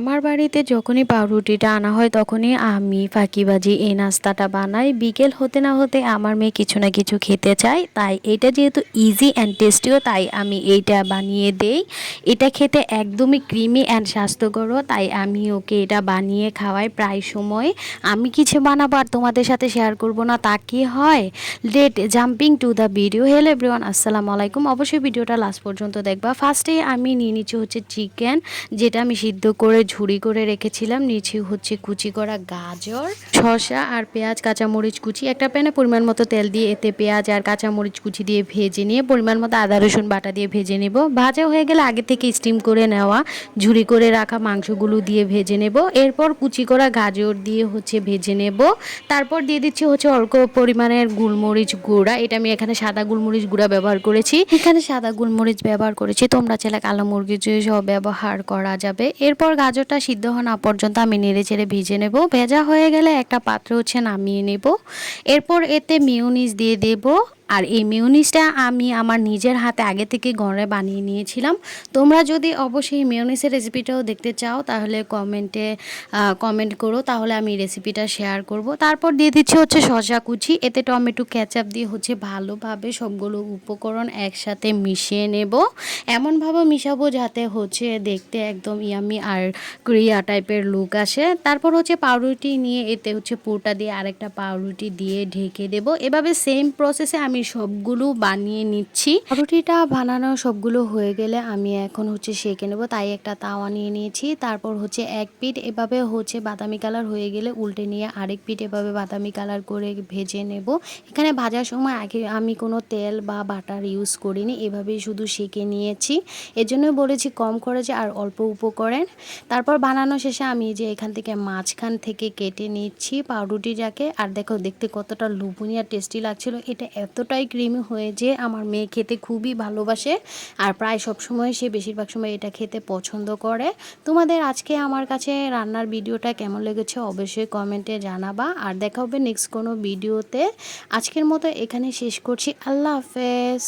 আমার বাড়িতে যখনই পাউরুটিটা আনা হয় তখনই আমি ফাঁকিবাজি এই নাস্তাটা বানাই। বিকেল হতে না হতে আমার মেয়ে কিছু না কিছু খেতে চায়, তাই এটা যেহেতু ইজি অ্যান্ড টেস্টিও তাই আমি এইটা বানিয়ে দেই। এটা খেতে একদমই ক্রিমি অ্যান্ড স্বাস্থ্যকরও, তাই আমি ওকে এটা বানিয়ে খাওয়াই প্রায় সময়। আমি কিছু বানাবো আর তোমাদের সাথে শেয়ার করব না, তা কি হয়? Let jumping to the video. Hello everyone, আসসালামু আলাইকুম। অবশ্যই ভিডিওটা লাস্ট পর্যন্ত দেখবা। ফার্স্টে আমি নিয়ে নিচ্ছি হচ্ছে চিকেন, যেটা আমি সিদ্ধ করে ঝুরি করে রেখেছিলাম। নিচে হচ্ছে কুচি করা গাজর, শসা আর পেঁয়াজ, কাঁচামরিচ কুচি। একটা প্যানে পরিমাণ মতো তেল দিয়ে এতে পেঁয়াজ আর কাঁচামরিচ কুচি দিয়ে ভেজে নিয়ে পরিমাণ মতো আদা রসুন বাটা দিয়ে ভেজে নেব। ভাজা হয়ে গেলে আগে থেকে স্টিম করে নেওয়া ঝুরি করে রাখা মাংসগুলো দিয়ে ভেজে নেব। এরপর কুচি করা গাজর দিয়ে হচ্ছে ভেজে নেব। তারপর দিয়ে দিচ্ছি হচ্ছে অল্প পরিমাণের গোলমরিচ গুঁড়া। এটা আমি এখানে সাদা গোলমরিচ গুঁড়া ব্যবহার করেছি। এখানে সাদা গোলমরিচ ব্যবহার করেছি, তোমরা চাইলে কালো মরিচ সহ ব্যবহার করা যাবে। এরপর গাজরটা সিদ্ধ হওয়া না পর্যন্ত আমি নেড়ে চেড়ে ভেজে নেব। ভেজা হয়ে গেলে একটা পাত্র হচ্ছে নামিয়ে নেব। এরপর এতে মিউনিস দিয়ে দেব। আর এই মিউনিসটা আমি আমার নিজের হাতে আগে থেকে ঘরে বানিয়ে নিয়েছিলাম। তোমরা যদি অবশ্যই মিউনিসের রেসিপিটাও দেখতে চাও তাহলে কমেন্ট করো, তাহলে আমি রেসিপিটা শেয়ার করব। তারপর দিয়ে দিচ্ছি হচ্ছে শসা কুচি। এতে টমেটো কেচাপ দিয়ে হচ্ছে ভালোভাবে সবগুলো উপকরণ একসাথে মিশিয়ে নেব। এমনভাবে মিশাবো যাতে হচ্ছে দেখতে একদম ইয়ামি আর ক্রিয়া টাইপের লুক আসে। তারপর হচ্ছে পাউরুটি নিয়ে এতে হচ্ছে পুরটা দিয়ে আরেকটা পাউরুটি দিয়ে ঢেকে দেব। এভাবে সেম প্রসেসে আমি সবগুলো বানিয়ে নিচ্ছি। পাউরুটিটা বানানো সবগুলো হয়ে গেলে আমি এখন হচ্ছে সেঁকে নেব, তাই একটা তাওয়া নিয়ে নিয়েছি। তারপর হচ্ছে এক পিঠ এভাবে হচ্ছে বাদামি কালার হয়ে গেলে উল্টে নিয়ে আরেক পিঠ এভাবে বাদামি কালার করে ভেজে নেব। এখানে ভাজার সময় আগে আমি কোনো তেল বা বাটার ইউজ করিনি, এভাবেই শুধু সেঁকে নিয়েছি। এজন্য বলেছি কম খরচে আর অল্প উপকরণ। তারপর বানানো শেষে আমি যে এখান থেকে মাঝখান থেকে কেটে নিচ্ছি পাউরুটিটাকে। আর দেখো দেখতে কতটা লোভনীয় আর টেস্টি লাগছিল। এটা এতটাই ক্রিমি হয়ে যে আমার মেয়ে খেতে খুবই ভালোবাসে, আর প্রায় সবসময় সে বেশিরভাগ সময় এটা খেতে পছন্দ করে। তোমাদের আজকে আমার কাছে রান্নার ভিডিওটা কেমন লেগেছে অবশ্যই কমেন্টে জানাবা। আর দেখা হবে নেক্সট কোনো ভিডিওতে। আজকের মতো এখানে শেষ করছি। আল্লাহ হাফেজ।